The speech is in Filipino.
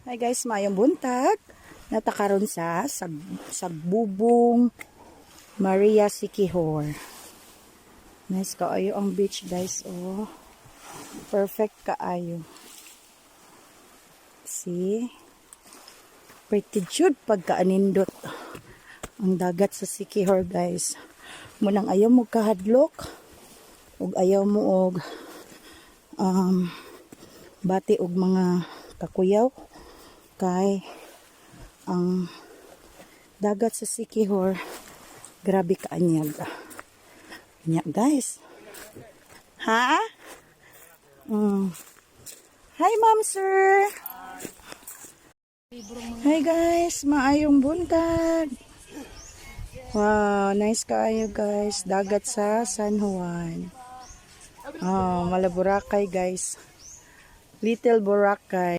Hi guys, mayong buntag. Natakaron sa Sagbubong Maria Siquijor. Nice kaayo ang beach guys. Oh, perfect kaayo. See? Pretty good pagkaanindot ang dagat sa Siquijor guys. Munang ayaw mo kahadlok ug ayaw mo og bati og mga kakuyaw kay ang dagat sa Siquijor grabe kaanyag. Nya guys. Ha? Hi ma'am sir. Hi guys, maayong buntag. Wow, nice kaayo guys. Dagat sa San Juan. Oh, Mala Boracay guys. Little Boracay.